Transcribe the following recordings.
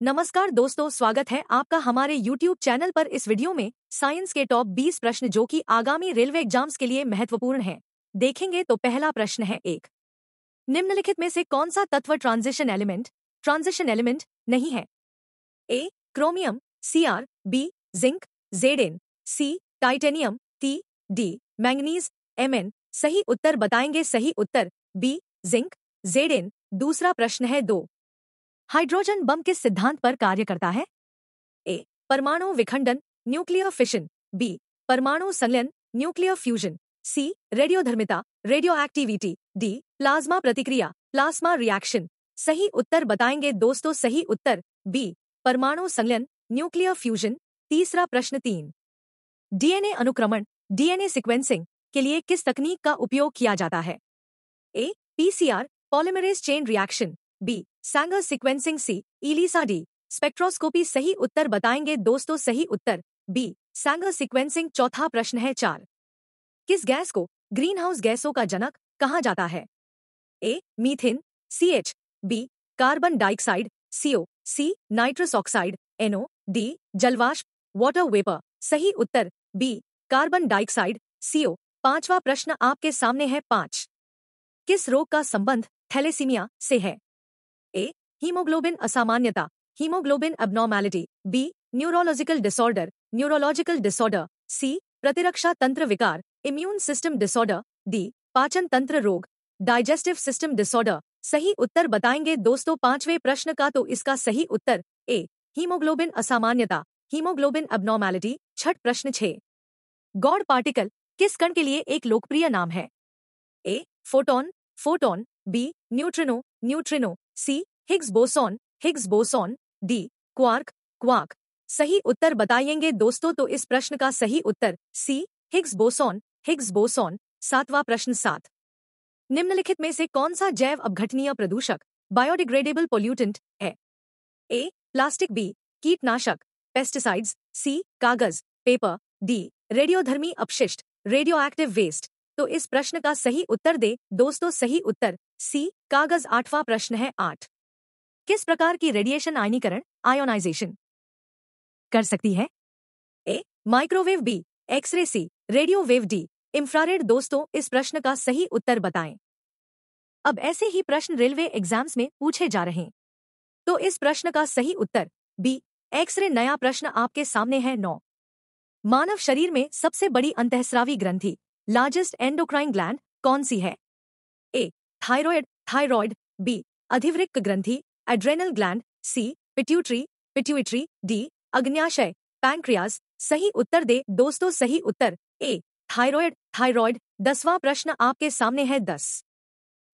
नमस्कार दोस्तों, स्वागत है आपका हमारे YouTube चैनल पर। इस वीडियो में साइंस के टॉप 20 प्रश्न जो कि आगामी रेलवे एग्जाम्स के लिए महत्वपूर्ण हैं, देखेंगे। तो पहला प्रश्न है एक, निम्नलिखित में से कौन सा तत्व ट्रांजिशन एलिमेंट नहीं है? A chromium, Cr, B zinc, Zn, C titanium, D manganese, Mn। सही उत्तर बताएंगे। सही उत्तर बी जिंक, Zn। दूसरा प्रश्न है दो, हाइड्रोजन बम किस सिद्धांत पर कार्य करता है? ए परमाणु विखंडन, न्यूक्लियर फिशन, बी परमाणु संलयन, न्यूक्लियर फ्यूजन, सी रेडियोधर्मिता, रेडियो एक्टिविटी, डी प्लाज्मा प्रतिक्रिया, प्लाज्मा रिएक्शन। सही उत्तर बताएंगे दोस्तों। सही उत्तर बी परमाणु संलयन, न्यूक्लियर फ्यूजन। तीसरा प्रश्न तीन, डीएनए अनुक्रमण, डीएनए सीक्वेंसिंग के लिए किस तकनीक का उपयोग किया जाता है? A PCR, polymerase chain reaction, B Sanger sequencing, C ELISA, D spectroscopy. सही उत्तर बताएंगे दोस्तों। सही उत्तर बी सैंगर सीक्वेंसिंग। चौथा प्रश्न है चार, किस गैस को ग्रीन हाउस गैसों का जनक कहा जाता है? A methane, CH, B carbon dioxide, CO, C nitrous oxide, NO, D जलवाष्प, वाटर वेपर। सही उत्तर बी कार्बन डाइऑक्साइड, CO। पांचवा प्रश्न आपके सामने है पांच, किस रोग का संबंध थैलेसीमिया से है? ए हीमोग्लोबिन असामान्यता, haemoglobin abnormality, B neurological disorder, C प्रतिरक्षा तंत्र विकार, इम्यून सिस्टम डिसऑर्डर, डी पाचन तंत्र रोग, डाइजेस्टिव सिस्टम डिसऑर्डर। सही उत्तर बताएंगे दोस्तों पांचवें प्रश्न का। तो इसका सही उत्तर ए हीमोग्लोबिन असामान्यता, हीमोग्लोबिन एब्नॉर्मैलिटी। छठ प्रश्न 6, गॉड पार्टिकल किस कण के लिए एक लोकप्रिय नाम है? A photon, B neutrino, C Higgs boson, D quark. सही उत्तर बताएंगे दोस्तों। तो इस प्रश्न का सही उत्तर सी हिग्स बोसॉन। सातवां प्रश्न 7, निम्नलिखित में से कौन सा जैव अपघटनीय प्रदूषक बायोडिग्रेडेबल पोल्यूटेंट है? ए प्लास्टिक, बी कीटनाशक पेस्टिसाइड्स, सी कागज पेपर, डी रेडियोधर्मी अपशिष्ट रेडियो एक्टिव वेस्ट। तो इस प्रश्न का सही उत्तर दे दोस्तों। सही उत्तर सी कागज। आठवां प्रश्न है 8, किस प्रकार की रेडिएशन आयोनाइजेशन कर सकती है? A microwave, B X-ray, C radio wave, D infrared. दोस्तों इस प्रश्न का सही उत्तर बताएं। अब ऐसे ही प्रश्न रेलवे एग्जाम्स में पूछे जा रहे हैं, तो इस प्रश्न का सही उत्तर बी एक्सरे। नया प्रश्न आपके सामने है 9, मानव शरीर में सबसे बड़ी अंतःस्रावी ग्रंथि लार्जेस्ट एंडोक्राइन ग्लैंड कौन सी है? ए थायरॉयड, बी अधिवृक्क ग्रंथि एड्रेनल ग्लैंड, सी पिट्यूटरी, डी अग्न्याशय पैंक्रियाज। सही उत्तर दे दोस्तों। सही उत्तर ए थायरॉयड। 10वां प्रश्न आपके सामने है 10,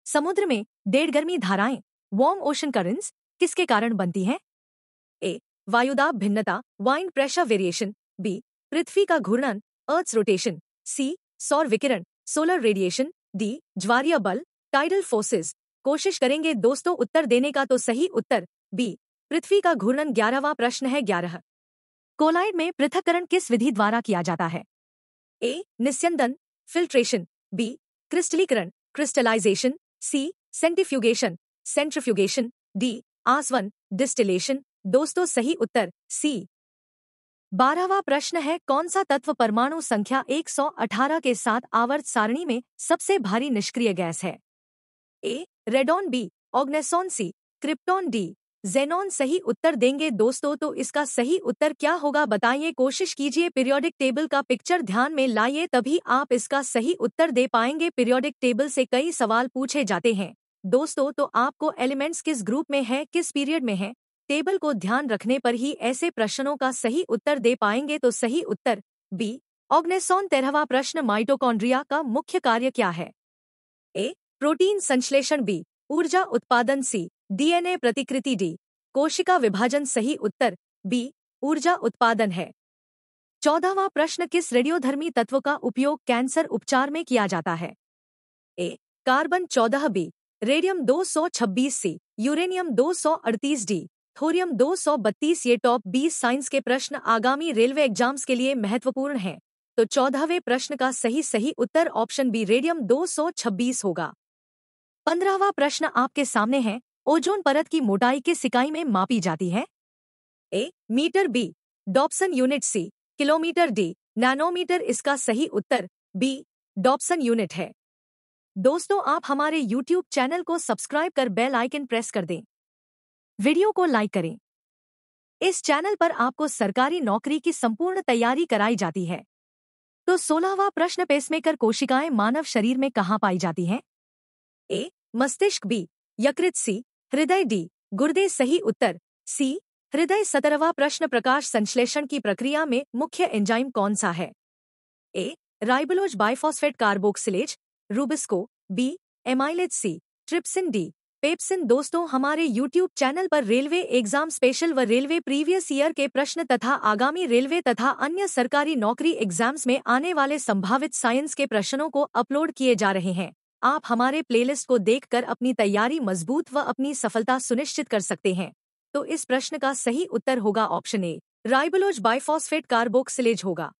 समुद्र में डेढ़ धाराएं वार्म ओशन करंट्स किसके कारण बनती हैं? ए वायुदाब भिन्नता, वाइंड प्रेशर वेरिएशन, बी पृथ्वी का घूर्णन अर्थ्स रोटेशन, सी सौर विकिरण सोलर रेडिएशन, डी ज्वारीय बल टाइडल फोर्सेस। कोशिश करेंगे दोस्तों उत्तर देने का। तो सही उत्तर बी पृथ्वी का घूर्णन। 11वां प्रश्न है 11, कोलाइड में पृथक्करण किस विधि द्वारा किया जाता है? ए निस्यंदन फिल्ट्रेशन, बी क्रिस्टलीकरण क्रिस्टलाइजेशन, सी सेंट्रिफ्यूगेशन, डी आसवन डिस्टिलेशन। दोस्तों सही उत्तर सी। 12वां प्रश्न है, कौन सा तत्व परमाणु संख्या 118 के साथ आवर्त सारणी में सबसे भारी निष्क्रिय गैस है? ए रेडॉन, बी ऑग्नेसॉन, सी क्रिप्टॉन, डी जेनॉन। सही उत्तर देंगे दोस्तों। तो इसका सही उत्तर क्या होगा बताइए। कोशिश कीजिए, पीरियोडिक टेबल का पिक्चर ध्यान में लाइए, तभी आप इसका सही उत्तर दे पाएंगे। पीरियोडिक टेबल से कई सवाल पूछे जाते हैं दोस्तों, तो आपको एलिमेंट्स किस ग्रुप में है, किस पीरियड में है, टेबल को ध्यान रखने पर ही ऐसे प्रश्नों का सही उत्तर दे पाएंगे। तो सही उत्तर बी ऑग्नेसॉन। 13वां प्रश्न, माइटोकॉन्ड्रिया का मुख्य कार्य क्या है? ए प्रोटीन संश्लेषण, बी ऊर्जा उत्पादन, सी डीएनए प्रतिकृति, डी कोशिका विभाजन। सही उत्तर बी ऊर्जा उत्पादन है। 14वां प्रश्न, किस रेडियोधर्मी तत्व का उपयोग कैंसर उपचार में किया जाता है? ए कार्बन 14, बी रेडियम 226, सी यूरेनियम 238, डी थोरियम 232। ये टॉप 20 साइंस के प्रश्न आगामी रेलवे एग्जाम्स के लिए महत्वपूर्ण हैं। तो 14वें प्रश्न का सही उत्तर ऑप्शन बी रेडियम 226 होगा। 15वां प्रश्न आपके सामने है, ओजोन परत की मोटाई किस इकाई में मापी जाती है? ए मीटर, बी डॉप्सन यूनिट, सी किलोमीटर, डी नैनोमीटर। इसका सही उत्तर बी डॉप्सन यूनिट है। दोस्तों, आप हमारे YouTube चैनल को सब्सक्राइब कर बेल आइकन प्रेस कर दें। वीडियो को लाइक करें। इस चैनल पर आपको सरकारी नौकरी की संपूर्ण तैयारी कराई जाती है। तो 16वां प्रश्न, पेसमेकर कोशिकाएं मानव शरीर में कहाँ पाई जाती हैं? ए मस्तिष्क, बी यकृत, सी हृदय, डी गुर्दे। सही उत्तर सी हृदय। 17वां प्रश्न, प्रकाश संश्लेषण की प्रक्रिया में मुख्य एंजाइम कौन सा है? A ribulose bisphosphate carboxylase, RuBisCO, B amylase, C trypsin, D pepsin. दोस्तों, हमारे YouTube चैनल पर रेलवे एग्जाम स्पेशल व रेलवे प्रीवियस ईयर के प्रश्न तथा आगामी रेलवे तथा अन्य सरकारी नौकरी एग्जाम्स में आने वाले संभावित साइंस के प्रश्नों को अपलोड किए जा रहे हैं। आप हमारे प्लेलिस्ट को देखकर अपनी तैयारी मजबूत व अपनी सफलता सुनिश्चित कर सकते हैं। तो इस प्रश्न का सही उत्तर होगा option A ribulose bisphosphate carboxylase होगा।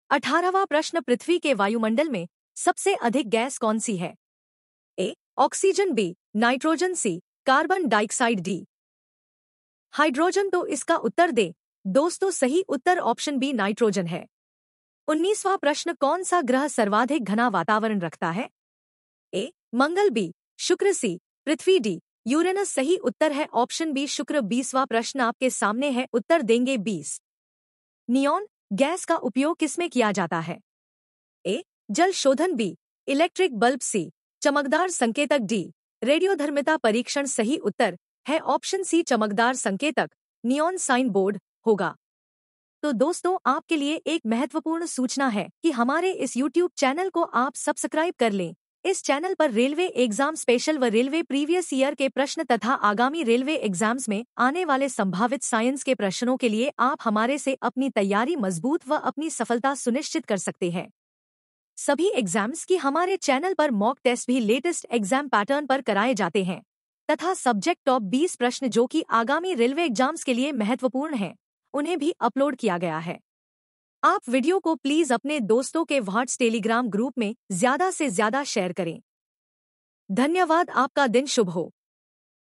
18वां प्रश्न, पृथ्वी के वायुमंडल में सबसे अधिक गैस कौन सी है? A oxygen, B nitrogen, C carbon dioxide, D hydrogen. तो इसका उत्तर दे दोस्तों, सही उत्तर ऑप्शन बी नाइट्रोजन है। 19वां प्रश्न, कौन सा ग्रह सर्वाधिक घना वातावरण रखता है? ए मंगल, बी शुक्र, सी पृथ्वी, डी यूरेनस। सही उत्तर है ऑप्शन बी शुक्र। 20वां प्रश्न आपके सामने है, उत्तर देंगे 20। नियॉन गैस का उपयोग किसमें किया जाता है? ए जल शोधन, बी इलेक्ट्रिक बल्ब, सी चमकदार संकेतक, डी रेडियोधर्मिता परीक्षण। सही उत्तर है ऑप्शन सी चमकदार संकेतक, नियॉन साइन बोर्ड होगा। तो दोस्तों, आपके लिए एक महत्वपूर्ण सूचना है कि हमारे इस YouTube चैनल को आप सब्सक्राइब कर लें। इस चैनल पर रेलवे एग्जाम स्पेशल व रेलवे प्रीवियस ईयर के प्रश्न तथा आगामी रेलवे एग्जाम्स में आने वाले संभावित साइंस के प्रश्नों के लिए आप हमारे से अपनी तैयारी मजबूत व अपनी सफलता सुनिश्चित कर सकते हैं। सभी एग्जाम्स की हमारे चैनल पर मॉक टेस्ट भी लेटेस्ट एग्जाम पैटर्न पर कराए जाते हैं तथा सब्जेक्ट टॉप 20 प्रश्न जो कि आगामी रेलवे एग्जाम्स के लिए महत्वपूर्ण हैं, उन्हें भी अपलोड किया गया है। आप वीडियो को प्लीज अपने दोस्तों के व्हाट्सएप टेलीग्राम ग्रुप में ज्यादा से ज्यादा शेयर करें। धन्यवाद। आपका दिन शुभ हो।